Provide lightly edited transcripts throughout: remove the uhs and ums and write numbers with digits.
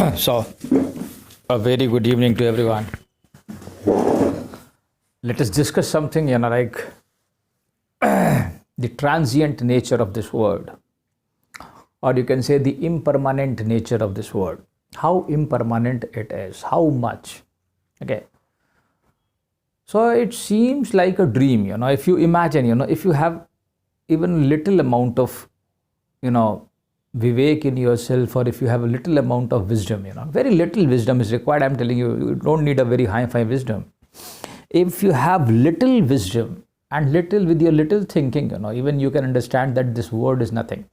So, a very good evening to everyone. Let us discuss something, like the transient nature of this world, or you can say the impermanent nature of this world. How impermanent it is, how much. Okay. So, it seems like a dream, if you imagine, if you have even little amount of, vivek in yourself, or if you have a little amount of wisdom, very little wisdom is required. I'm telling you, you don't need a very high wisdom. If you have little wisdom and little with your little thinking, even you can understand that this world is nothing.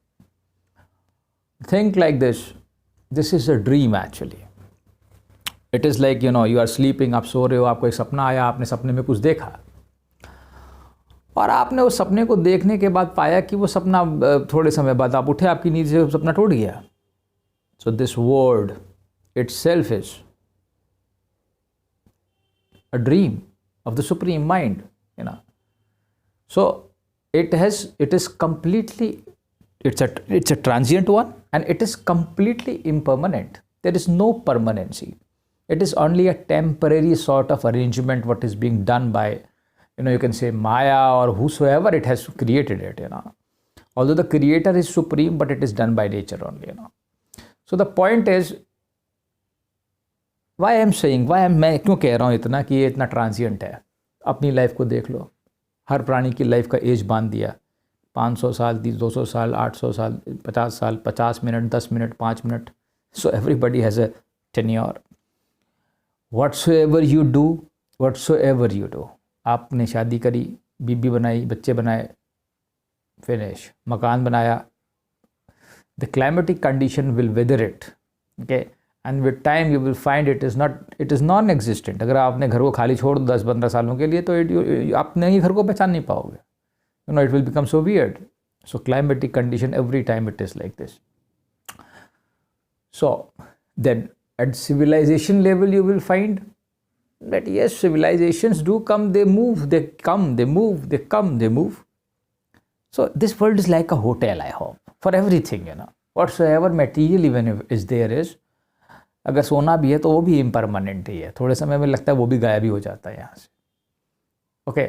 Think like this is a dream actually. It is like, you are sleeping, आप सो रहे हो, आपको एक सपना आया, आपने सपने में कुछ देखा और आपने उस सपने को देखने के बाद पाया कि वो सपना थोड़े समय बाद आप उठे, आपकी नींद से सपना टूट गया. So this world itself is a dream of the supreme mind, so it's a transient one, and it is completely impermanent. There is no permanency. It is only a temporary sort of arrangement what is being done by, you can say Maya or whosoever it has created it, although the creator is supreme, but it is done by nature only, So the point is, मैं क्यों कह रहा हूँ इतना कि ये इतना transient है. अपनी लाइफ को देख लो, हर प्राणी की लाइफ का एज बांध दिया. 500 साल, 200 साल, 800 साल, 50 साल, 50 minute, 10 minute, 5 minute. So everybody has a tenure. Whatsoever you do, आपने शादी करी, बीबी बनाई, बच्चे बनाए, फिनिश. मकान बनाया, the climatic condition will weather it, okay, and with time you will find it is non-existent. अगर आपने घर को खाली छोड़ दो 10-15 सालों के लिए, तो आपने ही घर को पहचान नहीं पाओगे. It will become so weird. So climatic condition, every time it is like this. So then at civilization level you will find that yes, civilizations do come, they move, they come, they move, they come, they move. So this world is like a hotel, I hope, for everything, whatsoever material even is there is. अगर सोना भी है तो वो भी impermanent ही है, थोड़े समय में लगता है वो भी गायब ही हो जाता है यहाँ से. Okay,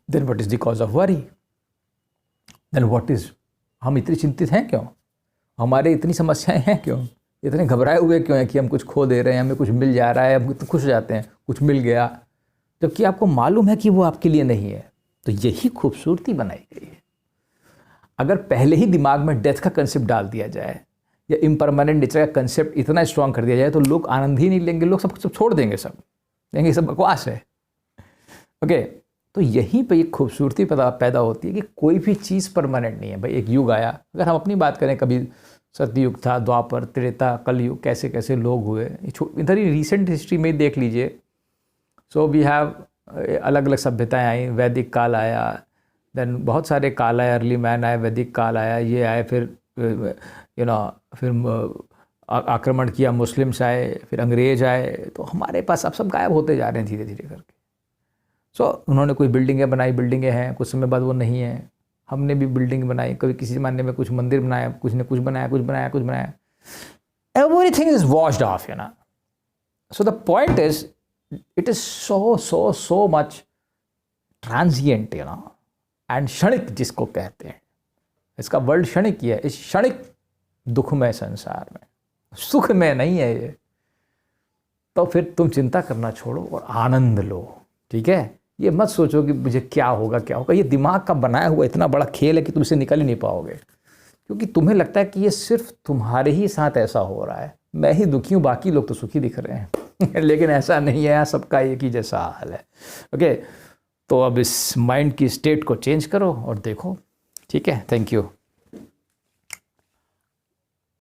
then what is the cause of worry? Then what is, हम इतनी चिंतित हैं क्यों, हमारे इतनी समस्याएं हैं क्यों, इतने घबराए हुए क्यों हैं कि हम कुछ खो दे रहे हैं, हमें कुछ मिल जा रहा है, हम इतने खुश हो जाते हैं कुछ मिल गया, जबकि आपको मालूम है कि वो आपके लिए नहीं है. तो यही खूबसूरती बनाई गई है. अगर पहले ही दिमाग में डेथ का कंसेप्ट डाल दिया जाए या इम्परमानेंट नेचर का कंसेप्ट इतना स्ट्रॉन्ग कर दिया जाए, तो लोग आनंद ही नहीं लेंगे, लोग सब छोड़ देंगे, सब देंगे सब बकवास है. ओके, तो यहीं पे एक खूबसूरती पैदा होती है कि कोई भी चीज़ परमानेंट नहीं है. भाई एक युग आया, अगर हम अपनी बात करें, कभी सतयुग था, द्वापर, त्रेता, कलयुग, कैसे कैसे लोग हुए, इधर ही रिसेंट हिस्ट्री में देख लीजिए. सो वी हैव अलग अलग सभ्यताएं आई, वैदिक काल आया, देन बहुत सारे काल आए, अर्ली मैन आए, वैदिक काल आया, ये आए, फिर फिर आक्रमण किया, मुस्लिम्स आए, फिर अंग्रेज आए. तो हमारे पास अब सब गायब होते जा रहे हैं धीरे धीरे करके. सो उन्होंने कोई बिल्डिंगें बनाई, बिल्डिंगें हैं, कुछ समय बाद वो नहीं है. हमने भी बिल्डिंग बनाई, कभी किसी ज़माने में कुछ मंदिर बनाया, कुछ ने कुछ बनाया. Everything is washed of, so the point is it is so much transient, and क्षणिक जिसको कहते हैं. इसका वर्ल्ड क्षणिक ही है. इस क्षणिक दुखमय संसार में सुख में नहीं है ये. तो फिर तुम चिंता करना छोड़ो और आनंद लो. ठीक है, ये मत सोचो कि मुझे क्या होगा. ये दिमाग का बनाया हुआ इतना बड़ा खेल है कि तुम इससे निकल ही नहीं पाओगे, क्योंकि तुम्हें लगता है कि ये सिर्फ तुम्हारे ही साथ ऐसा हो रहा है. मैं ही दुखी हूँ, बाकी लोग तो सुखी दिख रहे हैं. लेकिन ऐसा नहीं है, सबका एक ही जैसा हाल है. ओके, तो अब इस माइंड की स्टेट को चेंज करो और देखो. ठीक है, थैंक यू.